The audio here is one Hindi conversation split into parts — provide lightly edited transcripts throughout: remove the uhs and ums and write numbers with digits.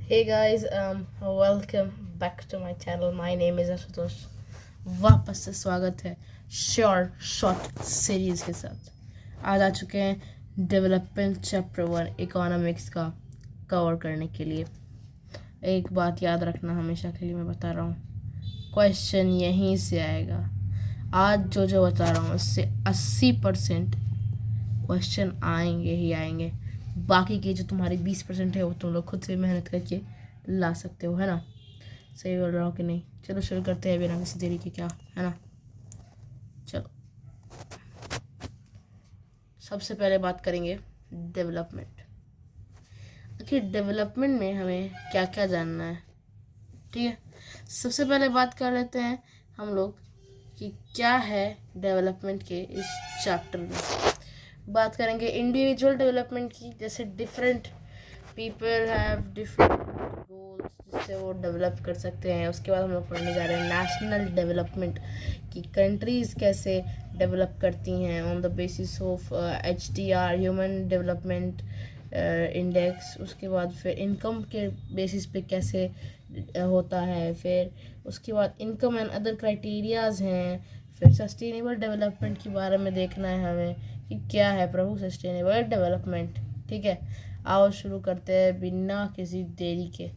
Hey guys, welcome back to my channel. My name is Ashutosh. वापस से स्वागत है शॉर्ट सीरीज के साथ. आज आ चुके हैं डेवलपमेंट चैप्टर 1 इकोनॉमिक्स का कवर करने के लिए. एक बात याद रखना, हमेशा के लिए मैं बता रहा हूँ, क्वेश्चन यहीं से आएगा. आज जो बता रहा हूँ उससे 80% क्वेश्चन आएंगे ही आएंगे. बाकी की जो तुम्हारी 20% है वो तुम लोग खुद से मेहनत करके ला सकते हो, है ना. सही बोल रहा हो कि नहीं? चलो शुरू करते हैं बिना किसी देरी के, क्या है ना. चलो, सबसे पहले बात करेंगे डेवलपमेंट. आखिर डेवलपमेंट में हमें क्या क्या जानना है. ठीक है, सबसे पहले बात कर लेते हैं हम लोग कि क्या है डेवलपमेंट के इस चैप्टर में. बात करेंगे इंडिविजुअल डेवलपमेंट की, जैसे different people have different goals जिससे वो डेवलप कर सकते हैं. उसके बाद हम लोग पढ़ने जा रहे हैं नेशनल डेवलपमेंट की, कंट्रीज़ कैसे डेवलप करती हैं on the basis of HDR, human development index. उसके बाद फिर इनकम के बेसिस पे कैसे होता है. फिर उसके बाद इनकम एंड अदर क्राइटेरियाज हैं. फिर सस्टेनेबल डेवलपमेंट के बारे में देखना है हमें कि क्या है प्रभु सस्टेनेबल डेवलपमेंट. ठीक है, आओ शुरू करते हैं बिना किसी देरी के.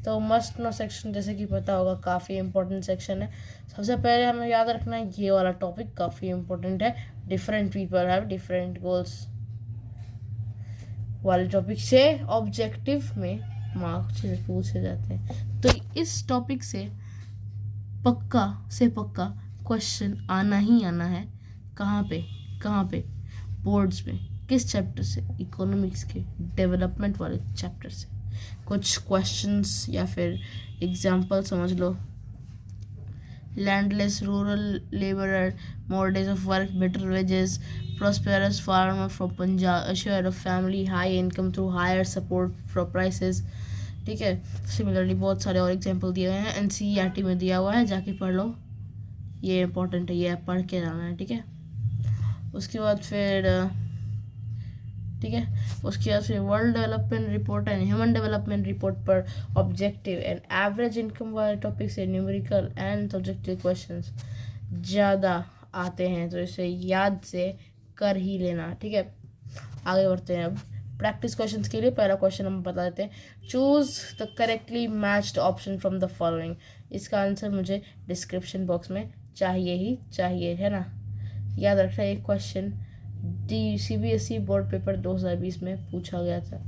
तो मस्ट नो सेक्शन, जैसे कि पता होगा, काफ़ी इंपॉर्टेंट सेक्शन है. सबसे पहले हमें याद रखना है ये वाला टॉपिक काफ़ी इंपॉर्टेंट है. Different people have different goals वाले टॉपिक से ऑब्जेक्टिव में मार्क्स पूछे जाते हैं. तो इस टॉपिक से पक्का क्वेश्चन आना ही आना है. कहाँ पे? बोर्ड्स में. किस चैप्टर से? इकोनॉमिक्स के डेवलपमेंट वाले चैप्टर से. कुछ क्वेश्चंस या फिर एग्जांपल समझ लो. Landless rural labourer, more days of work, better wages, prosperous farmer from Punjab, assured of family high income through higher support for prices. ठीक है, सिमिलरली बहुत सारे और एग्जांपल दिए गए हैं. NCERT में दिया हुआ है, जाके पढ़ लो. ये इंपॉर्टेंट है, ये पढ़ के जाना है. ठीक है, उसके बाद फिर world development report and human development report पर ऑब्जेक्टिव एंड एवरेज इनकम वाले टॉपिक से न्यूमेरिकल एंड सब्जेक्टिव क्वेश्चंस ज़्यादा आते हैं, तो इसे याद से कर ही लेना. ठीक है, आगे बढ़ते हैं. अब प्रैक्टिस क्वेश्चंस के लिए पहला क्वेश्चन हम बता देते हैं. Choose the correctly matched option from the following. इसका आंसर मुझे डिस्क्रिप्शन बॉक्स में चाहिए ही चाहिए, है ना. याद रखना, एक क्वेश्चन CBSE बोर्ड पेपर 2020 में पूछा गया था.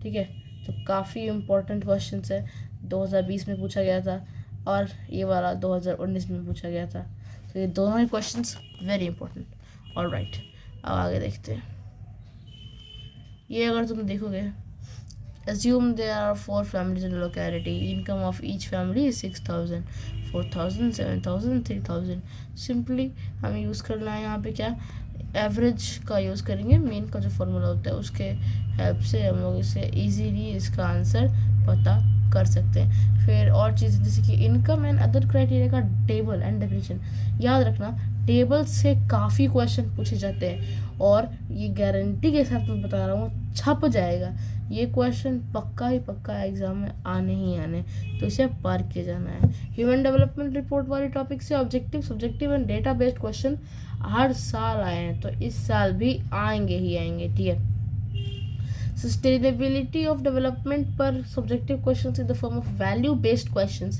ठीक है, तो काफ़ी इम्पोर्टेंट क्वेश्चन है. 2020 में पूछा गया था और ये वाला 2019 में पूछा गया था. तो ये दोनों ही क्वेश्चंस वेरी इंपॉर्टेंट. ऑलराइट, अब आगे देखते हैं. ये अगर तुम देखोगे, assume there are 4 families in a locality. Income of each family is 6,000, 4,000, 7,000, 3,000. Simply हमें यूज़ करना है यहाँ पे क्या, एवरेज का यूज़ करेंगे. मेन का जो फॉर्मूला होता है उसके हेल्प से हम लोग इसे इजीली इसका आंसर पता कर सकते हैं. फिर और चीज़ें जैसे कि इनकम एंड अदर क्राइटेरिया का टेबल एंड डेफिनेशन. याद रखना, टेबल से काफ़ी क्वेश्चन पूछे जाते हैं और ये गारंटी के साथ मैं बता रहा हूँ छप जाएगा. ये क्वेश्चन पक्का एग्जाम में आने ही आने, तो इसे पार किया जाना है. ह्यूमन डेवलपमेंट रिपोर्ट वाले टॉपिक से objective, subjective and data based question हर साल आए हैं, तो इस साल भी आएंगे ही आएंगे. ठीक है, सस्टेनेबिलिटी ऑफ डेवलपमेंट पर subjective question in the form of value based question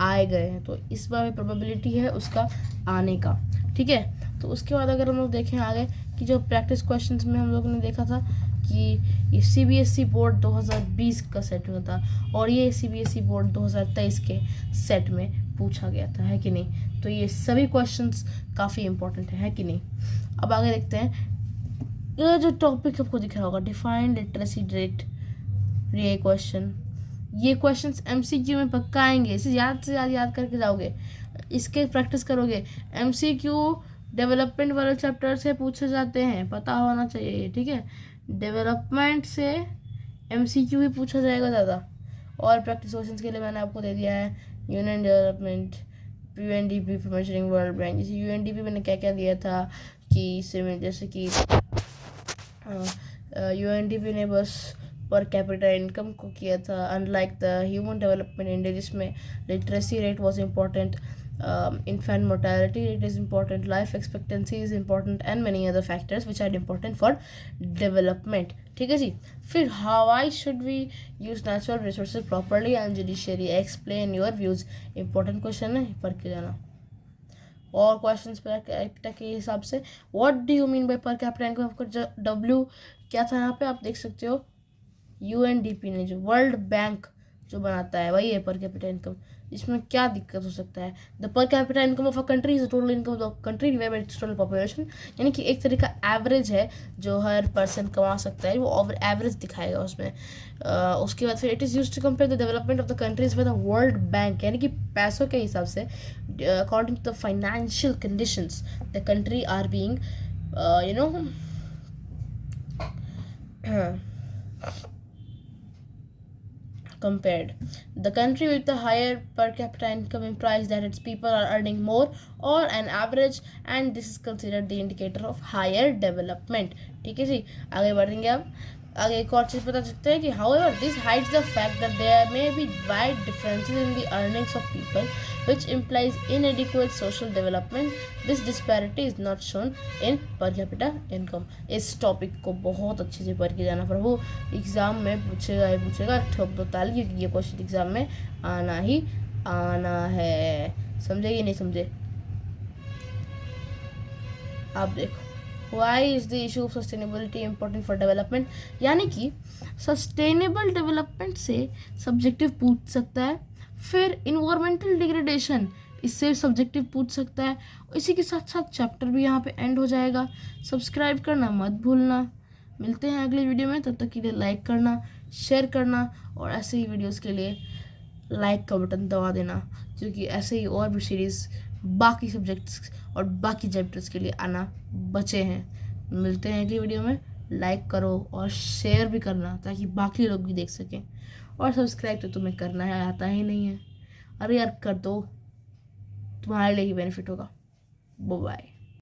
आए गए हैं, तो इस बार में प्रोबेबिलिटी है उसका आने का. ठीक है, तो उसके बाद अगर हम लोग देखें आगे कि जो प्रैक्टिस क्वेश्चंस में हम लोगों ने देखा था कि ये CBSE बोर्ड 2020 का सेट में था और ये CBSE बोर्ड 2023 के सेट में पूछा गया था, है कि नहीं. तो ये सभी क्वेश्चंस काफ़ी इंपॉर्टेंट है कि नहीं. अब आगे देखते हैं. ये जो टॉपिक आपको दिख रहा होगा, डिफाइंड लिटरेसी रेट, ये क्वेश्चंस MCQ में पक्का आएंगे. इसे याद से याद करके जाओगे, इसके प्रैक्टिस करोगे. MCQ डेवलपमेंट वाले चैप्टर से पूछे जाते हैं, पता होना चाहिए. ठीक है, डेवलपमेंट से MCQ ही पूछा जाएगा ज़्यादा. और प्रैक्टिस क्वेश्चंस के लिए मैंने आपको दे दिया है union development, UNDP for measuring world bank. जैसे UNDP मैंने क्या क्या दिया था कि जैसे कि UNDP ने बस पर कैपिटा इनकम को किया था, unlike the human development index जिसमें literacy rate was important, infant mortality rate is important, life expectancy is important, and many other factors which are important for development. ठीक है जी. फिर why should we use natural resources properly and judicially, explain your views. important question है, पढ़ के जाना. और क्वेश्चंस पर कैपिटा के हिसाब से what do you mean by per capita income. आपको डब्ल्यू क्या था यहाँ पे आप देख सकते हो, यूएनडीपी ने जो वर्ल्ड बैंक जो बनाता है वही है पर कैपिटा इनकम. इसमें क्या दिक्कत हो सकता है. The per capita income of a country is the total income of the country divided by it's total population. यानी कि एक तरह का एवरेज है जो हर पर्सन कमा सकता है, वो एवरेज दिखाएगा उसमें. उसके बाद फिर it is used to compare the development of the countries with the World Bank. यानी कि पैसों के हिसाब से according to the financial conditions the country are being compared. The country with the higher per capita income implies that its people are earning more or an average, and this is considered the indicator of higher development. ठीक है जी. आगे बढ़ेंगे अब. आगे एक और चीज़ बता सकते हैं कि however this hides the fact that there may be wide differences in the earnings of people which implies inadequate social development. This disparity is not shown in per capita income. इस टॉपिक को बहुत अच्छे से पढ़ के जाना प्रभु, एग्ज़ाम में पूछेगा ठोक दो ताली, क्योंकि ये क्वेश्चन एग्ज़ाम में आना ही आना है. समझे कि नहीं समझे. आप देखो, why is the issue of sustainability important for development. यानी कि सस्टेनेबल डेवलपमेंट से सब्जेक्टिव पूछ सकता है, फिर इन्वायरमेंटल डिग्रेडेशन इससे सब्जेक्टिव पूछ सकता है. इसी के साथ साथ चैप्टर भी यहाँ पे एंड हो जाएगा. सब्सक्राइब करना मत भूलना. मिलते हैं अगले वीडियो में, तब तक के लिए लाइक करना, शेयर करना, और ऐसे ही वीडियोस के लिए लाइक का बटन दबा देना, क्योंकि ऐसे ही और भी सीरीज़ बाकी सब्जेक्ट्स और बाकी चैप्टर्स के लिए आना बचे हैं. मिलते हैं अगली वीडियो में. लाइक करो और शेयर भी करना ताकि बाकी लोग भी देख सकें. और सब्सक्राइब तो तुम्हें करना है, आता ही नहीं है. अरे यार कर दो, तुम्हारे लिए ही बेनिफिट होगा. बाय.